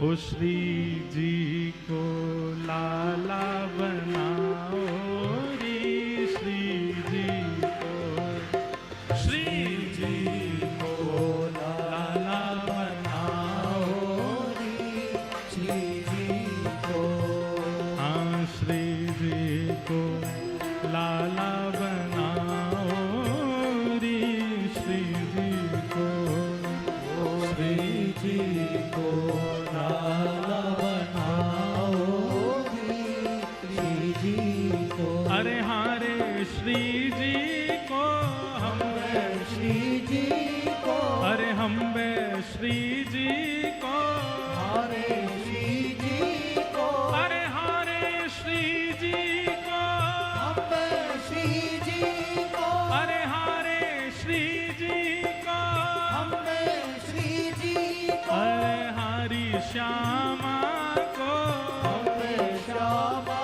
ओ श्री जी को लाला बनाओ रे, श्री जी को, श्री जी को लाला बनाओ रे, श्री जी को, हाँ श्री जी को लाला बनाओ रे, श्री जी को, श्री जी को लाला बनाओ रे, श्री जी को। अरे हारे श्री जी को हम श्री जी को, अरे हम श्री जी को, हारे श्री जी को, अरे हारे श्री जी को, हम श्री जी को, अरे हारे श्री जी को, हम श्री जी को, अरे हारी श्यामा को, हम श्यामा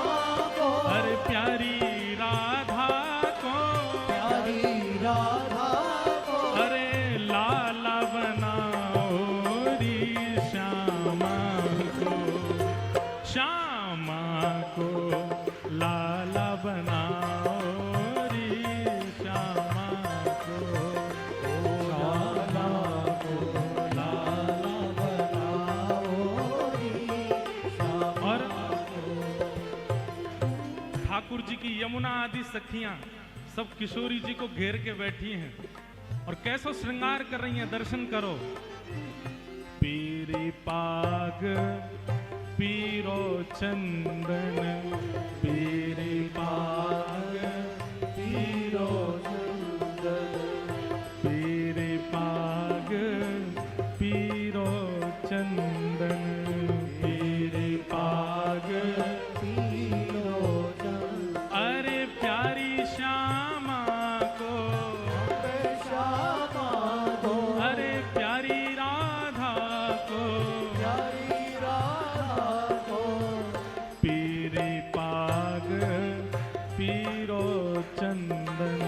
को, अरे प्यारी राधा को, प्यारी राधा को, अरे लाला बनाओ री श्यामा को, श्यामा को लाला बनाओ री श्यामा को, श्यामा को लाला बनाओ री श्यामा। और ठाकुर जी की यमुना आदि सखियां सब किशोरी जी को घेर के बैठी हैं और कैसो श्रृंगार कर रही हैं, दर्शन करो। पीरी पाग पीरो चंदन, पीरी पाग पीरो चंदन, पीरी पाग पीरो चंदन, पीरी पाग पीरो चंदन, अरे प्यारी श्यामा को, श्यामा को, अरे प्यारी राधा को, प्यारी राधा को, पीरी पाग पीरो चंदन,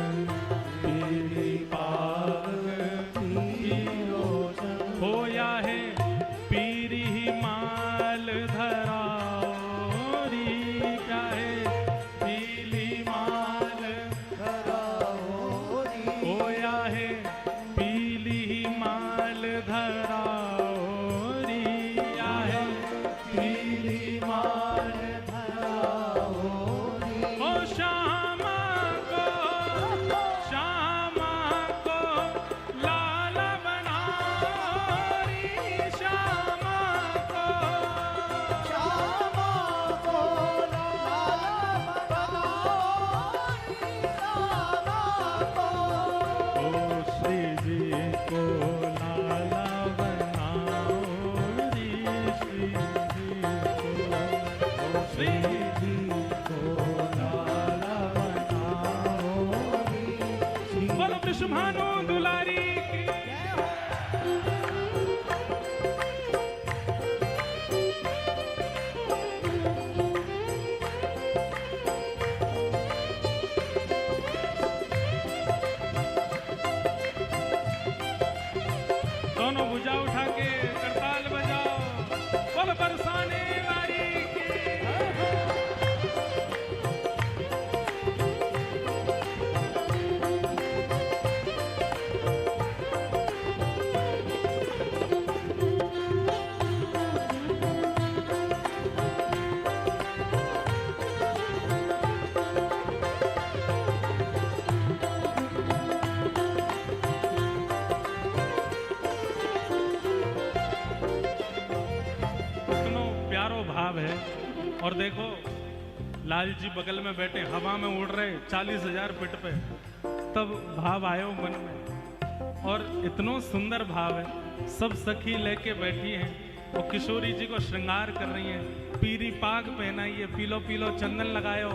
पीरी पाग पीरो चंदन, होया है पीरी माल धराओ री, क्या है पीली माल धराओ री, होया है पीली माल धराओ री, क्या है पीली माल धराओ री, ओ श्यामा को, श्यामा को लाला बनाओ री, श्यामा को, श्यामा को लाला बनाओ री, श्यामा को, ओ श्री जी को लाला बनाओ री, श्री जी को, ओ श्री जी को लाला बनाओ री, श्री। बोलो विश्वभानु दुलारी की जय हो। दोनों भुजा उठा के करताल बजाओ, बोल बरसाने वाली की जय हो। कितनो प्यारो भाव है। और देखो लाल जी बगल में बैठे हवा में उड़ रहे 40,000 फीट पे, तब भाव आयो मन में। और इतनो सुंदर भाव है, सब सखी लेके बैठी हैं और किशोरी जी को श्रृंगार कर रही हैं, पीरी पाग पहनाइए, पीलो पीलो चंदन लगायो।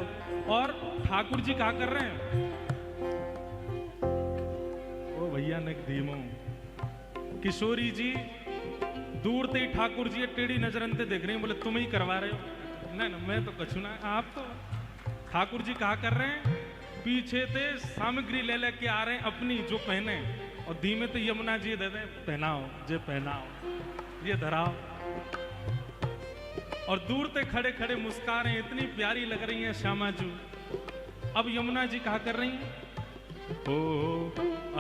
और ठाकुर जी क्या कर रहे हैं, ओ भैया ने धीमो, किशोरी जी दूर से ही ठाकुर जी टेढ़ी नजर अंते देख रही हैं, बोले तुम ही करवा रहे हो। नहीं ना, मैं तो कछु ना, आप तो। ठाकुर जी कहा कर रहे हैं, पीछे से सामग्री ले लेके आ रहे हैं अपनी जो पहने, और धीमे तो यमुना जी दे दे, पहनाओ जे पहनाओ, ये धराओ। और दूर से खड़े खड़े मुस्का रहे हैं, इतनी प्यारी लग रही हैं श्यामा जू। अब यमुना जी कहा कर रही हैं, ओ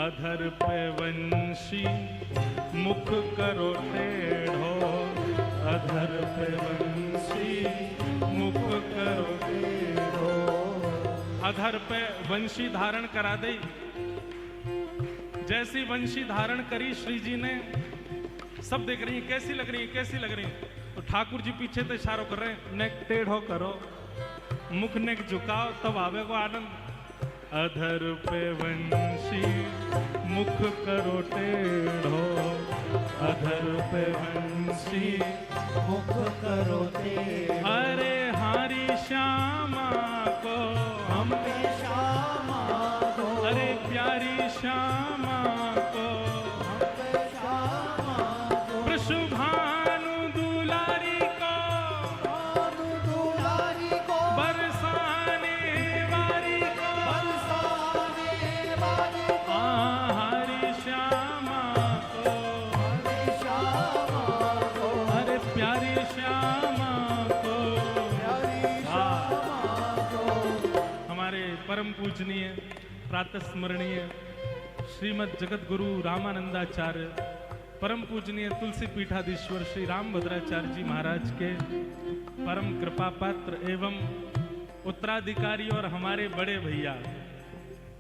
अधर पे वंशी मुख करो टेढ़ो, अधर पे वंशी मुख करो टेढ़ो। अधर पे वंशी धारण करा दे। जैसी वंशी धारण करी श्री जी ने, सब देख रही है कैसी लग रही है, कैसी लग रही है। तो ठाकुर जी पीछे तो इशारों कर रहे हैं, नेक टेढ़ो करो, मुख नेक झुकाओ, तब आवे को आनंद। अधर पे वंशी मुख करो टेढ़ो, अधर पे वंशी मुख करो टेढ़ो। अरे हारी श्यामा को हम पे श्यामा को, अरे प्यारी श्यामा को हम पे श्यामा को, वृषभानु दुलारी को भानु दुलारी को, बरसाने वारी को बरसाने वाली को, हरी श्यामा को, हरे श्यामा को, अरे प्यारी श्यामा को। प्यारी श्यामा को। हमारे परम पूजनीय प्रातः स्मरणीय श्रीमद जगत गुरु रामानंदाचार्य परम पूजनीय तुलसी पीठाधीश्वर श्री रामभद्राचार्य जी महाराज के परम कृपा पात्र एवं उत्तराधिकारी और हमारे बड़े भैया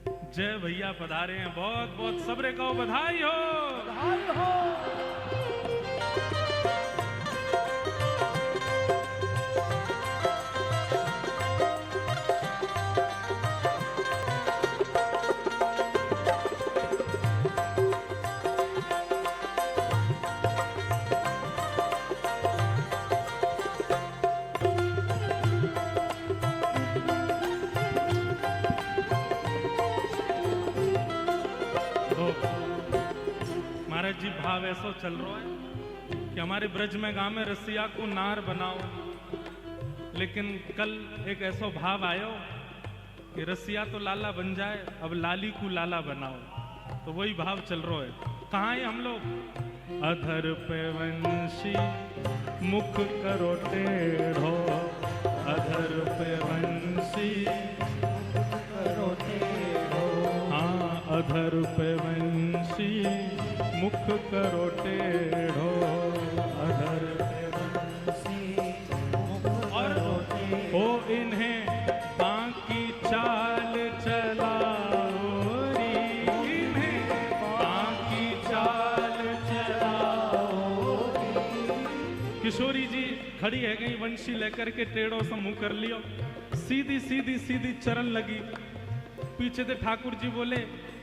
जय भैया पधारे हैं। बहुत बहुत सबरे को बधाई हो। बधाई हो। महाराज जी भाव ऐसा चल रहा है कि हमारे ब्रज में गांव में रसिया को नार बनाओ, लेकिन कल एक ऐसा भाव आयो कि रसिया तो लाला बन जाए, अब लाली को लाला बनाओ। तो वही भाव चल रहा है। कहाँ है हम लोग? अधर पे वंशी मुख करो टेढ़ो, अधर पे वंशी करो टेढ़ो, हाँ अधर पे वंशी मुख करो टेढ़ो, अधर पे वंशी मुख करो टेढ़ो। ओ इन्हें बाकी चाल चलाओ री, इन्हें बाकी चाल चलाओ री। किशोरी जी खड़ी है गई वंशी लेकर के टेढ़ो से मुंह कर लियो, सीधी सीधी सीधी चरण लगी। पीछे से ठाकुर जी बोले,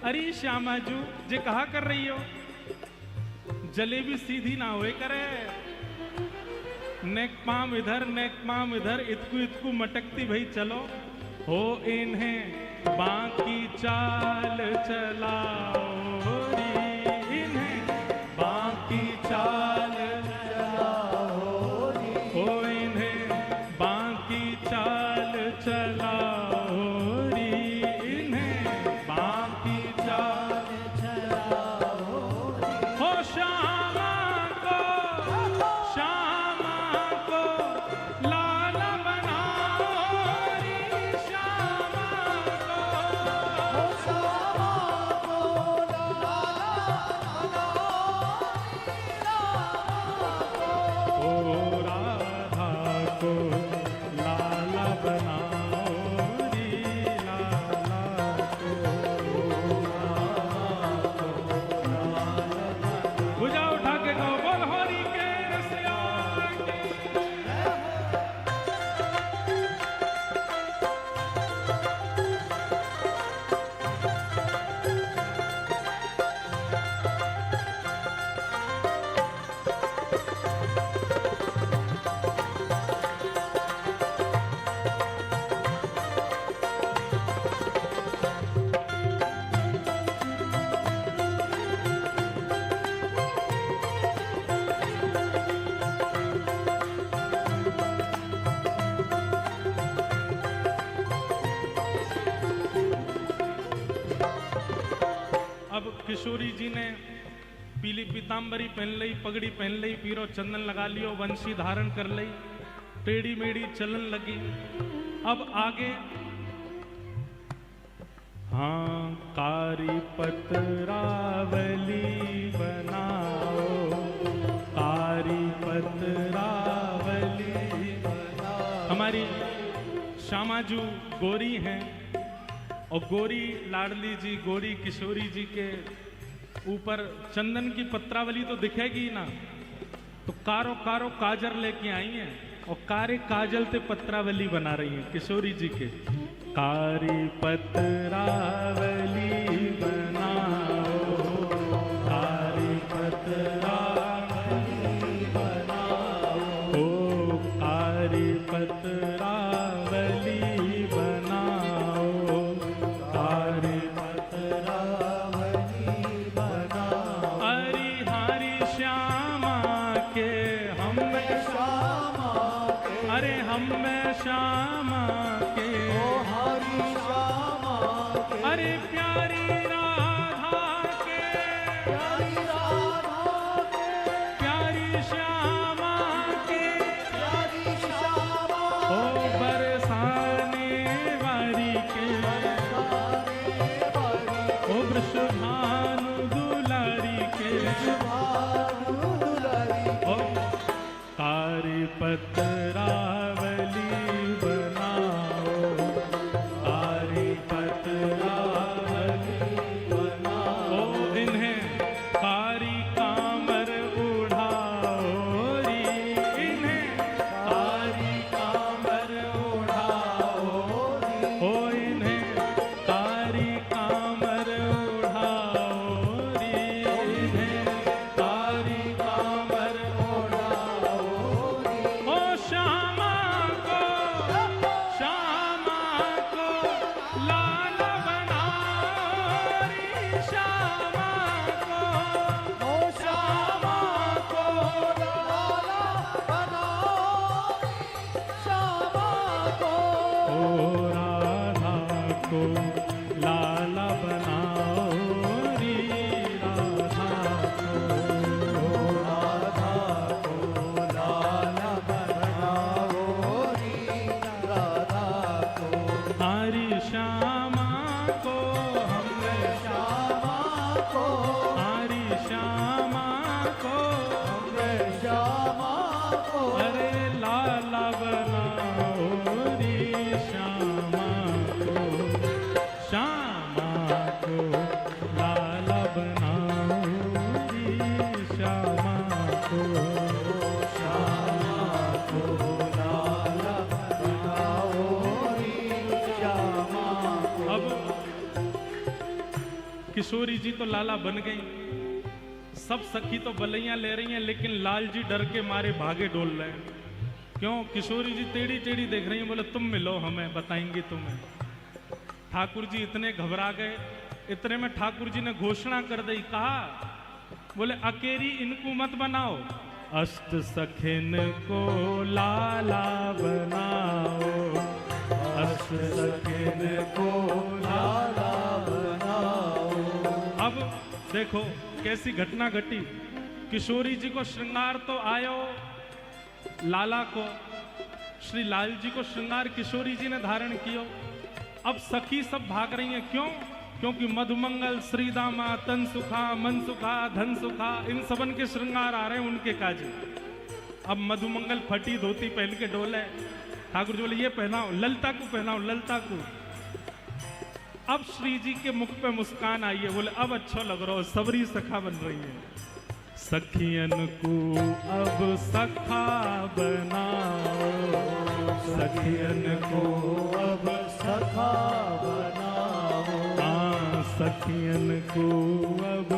अरे श्यामा जू जे कहा कर रही हो, जलेबी सीधी ना हुए करे, नेक पाम इधर नेक पाम इधर, इतकू इतकू मटकती भाई चलो। हो इन्हें बाकी चाल चलाओ री, इन्हें बाकी चाल चलाओ री, हो इन्हें बाकी चाल चलाओ री, इन्हें बाकी चाल चलाओ री। हो श्यामा को लाला बनाओ री, श्यामा हो श्यामा को लाला बनाओ, ओ राधा को लाला बनाओ री, लाला को भुजा उठा के कहो बोल हरि के रसिया की। अब किशोरी जी ने पीली पीताम्बरी पहन ली, पगड़ी पहन ली, पीरो चंदन लगा लियो, वंशी धारण कर ली। टेढ़ी मेढ़ी चलन लगी। अब आगे हाँ कारी पतरावली बनाओ, कारी पतरावली बनाओ। हमारी श्यामाजू गोरी हैं और गोरी लाडली जी, गोरी किशोरी जी के ऊपर चंदन की पत्रावली तो दिखेगी ना, तो कारो कारो काजर लेके आई हैं और कारे काजल ते पत्रावली बना रही हैं किशोरी जी के। कारी पतरावली बनाओ, कारी पतरावली बनाओ, ओ कारी पतरावली बनाओ, कारी पतरावली बनाओ। हरी हरी श्यामा के हम श्यामा के, अरे हम श्यामा के, ओ हरि श्यामा के, अरे प्यारी राधा के, प्यारी राधा के, प्यारी श्यामा के, प्यारी श्यामा ओ बरसाने वारी के, सारे बड़ी ओ वृषभानु दुलारी के, भानु दुलारी ओ कारी पतरावली बनाओ, कारी पतरावली बनाओ। ओ इन्हें कारी कामर उड़ाओ री, इन्हें कारी कामर उड़ाओ, ओ इन्हें कारी कामर उड़ाओ री, इन्हें कारी कामर उड़ाओ। ओ श्यामा को लाल बनाओ री, श्यामा को, ओ श्यामा को लाला बनाओ, श्यामा को ओ राधा को लाला बनाओ री, राधा को, राधा को लाला बनाओ री, राधा को हरी श्यामा को हमने, श्यामा को हरी श्यामा को हमने श्यामा को अरे लाला बनाओ री, श्यामा को, श्यामा को लाला बनाओ री, श्यामा को, श्यामा को लाला बनाओ री, श्यामा को अब किशोरी जी तो लाला बन गई, सब सखी तो बलैया ले रही हैं, लेकिन लाल जी डर के मारे भागे डोल रहे हैं। क्यों? किशोरी जी टेढ़ी टेढ़ी देख रही हैं, बोले तुम मिलो हमें, बताएंगी तुम्हें। ठाकुर जी इतने घबरा गए, इतने में ठाकुर जी ने घोषणा कर दी, कहा बोले अकेरी इनको मत बनाओ, अष्ट सखिन को लाला बनाओ, अष्ट सखिन को लाला बनाओ। अब देखो कैसी घटना घटी, किशोरी जी को श्रृंगार तो आयो, लाला को, श्री लाल जी को श्रृंगार किशोरी जी ने धारण कियो। अब सखी सब भाग रही हैं, क्यों? क्योंकि मधुमंगल, श्रीदामा, तन सुखा, मन सुखा, धन सुखा, इन सबन के श्रृंगार आ रहे हैं उनके काजे। अब मधुमंगल फटी धोती पहन के डोले, ठाकुर जी बोले ये पहनाओ, ललता को पहनाओ, ललता को। अब श्री जी के मुख पे मुस्कान आई है, बोले अब अच्छा लग रहा हो, सबरी सखा बन रही है। सखियन को अब सखा बनाओ, सखियन को अब सखा बनाओ, हाँ सखियन को अब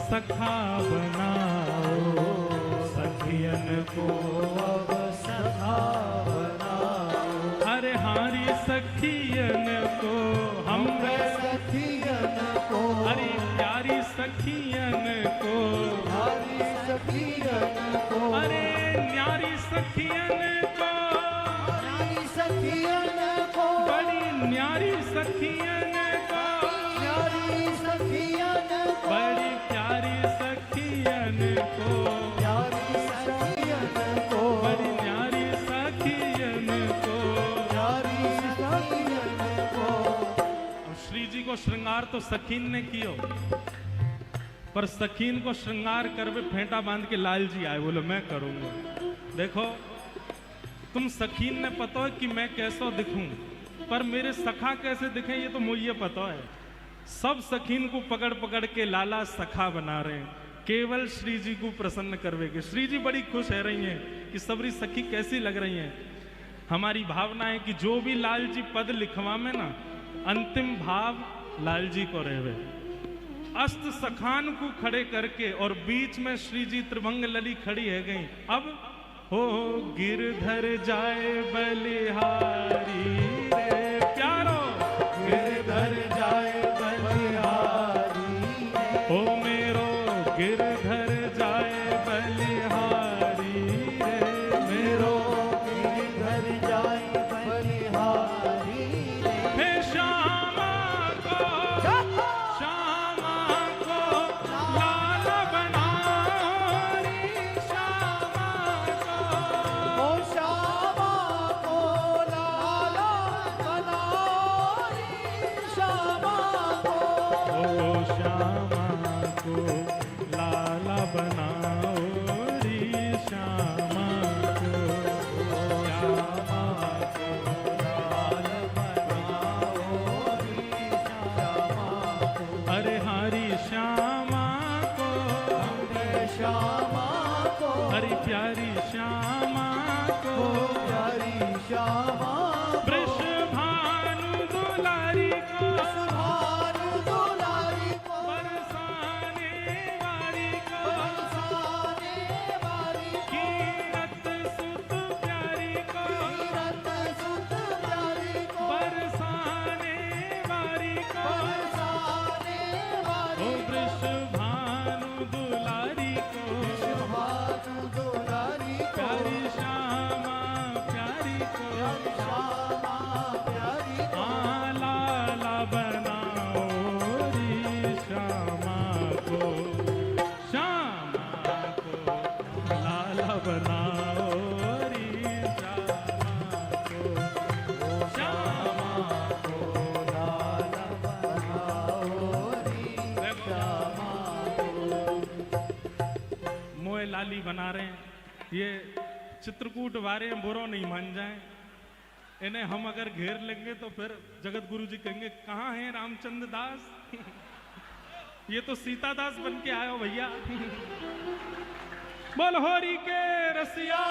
सखा बनाओ, सखियन को अब सखा बनाओ, अरे हारी सखियन को हमरे, सखियन को अरे प्यारी सखियन को, हरि सखियन को अरे न्यारी सखियन को, हरि सखियन को बड़ी न्यारी सखियन को, प्यारी सखियन को बड़ी प्यारी सखियन को, प्यारी सखियन को बड़ी न्यारी सखियन श्रृंगार तो सखीन ने कियो, पर सखीन को श्रृंगार करवे फेंटा बांध के लाल जी आए, बोले मैं करूंगा। देखो तुम सखीन ने पता है कि मैं कैसा दिखूं, पर मेरे सखा कैसे दिखे ये तो मुझे पता है। सब सखीन को पकड़ पकड़ के लाला सखा बना रहे हैं, केवल श्री जी को प्रसन्न करवेगे। श्री जी बड़ी खुश है रही हैं कि सबरी सखी कैसी लग रही हैं। हमारी भावना है कि जो भी लाल जी पद लिखवा में ना, अंतिम भाव लाल जी को रहवे। अस्त सखान को खड़े करके और बीच में श्री जी त्रिभंग लली खड़ी है गई। अब हो गिरधर जाए बलिहारी रे प्यारो, गिरधर जाए बलिहारी ओ मेरो गिरधर जाए बलिहारी रे मेरो गिरधर जाए बलिहारी हे श्यामा को लाल बनाओ रे श्यामा को। ओ श्यामा को लाला बनाओ रे श्यामा को। ओ श्यामा को लाला बनाओ रे श्यामा को। श्यामा को लाल बनाओ रे श्यामा को। अरे हरी श्यामा को, रे श्यामा को। हरी प्यारी श्यामा को, प्यारी श्यामा वृष भानु दुलारी को, भानु दुलारी को। बरसाने वाली को, बरसाने वाली को। कीरत सुत प्यारी को, रत सुत प्यारी को। बरसाने वाली को, बरसाने वाली ओ वृष भानु दुलारी को, भानु दुलारी को। प्यारी श्यामा प्यारी को, श्यामा प्यारी को। लाला बनाओ रे श्यामा को, श्यामा को लाला बनाओ रे श्यामा को, श्यामा को लाल बनाओ रे श्यामा मोए लाली बना रहे हैं। ये चित्रकूट वारे बुरो नहीं मान जाए, इन्हें हम अगर घेर लेंगे तो फिर जगत गुरु जी कहेंगे कहाँ है रामचंद्र दास। ये तो सीता दास बन के आयो भैया। बोल होरी के रसिया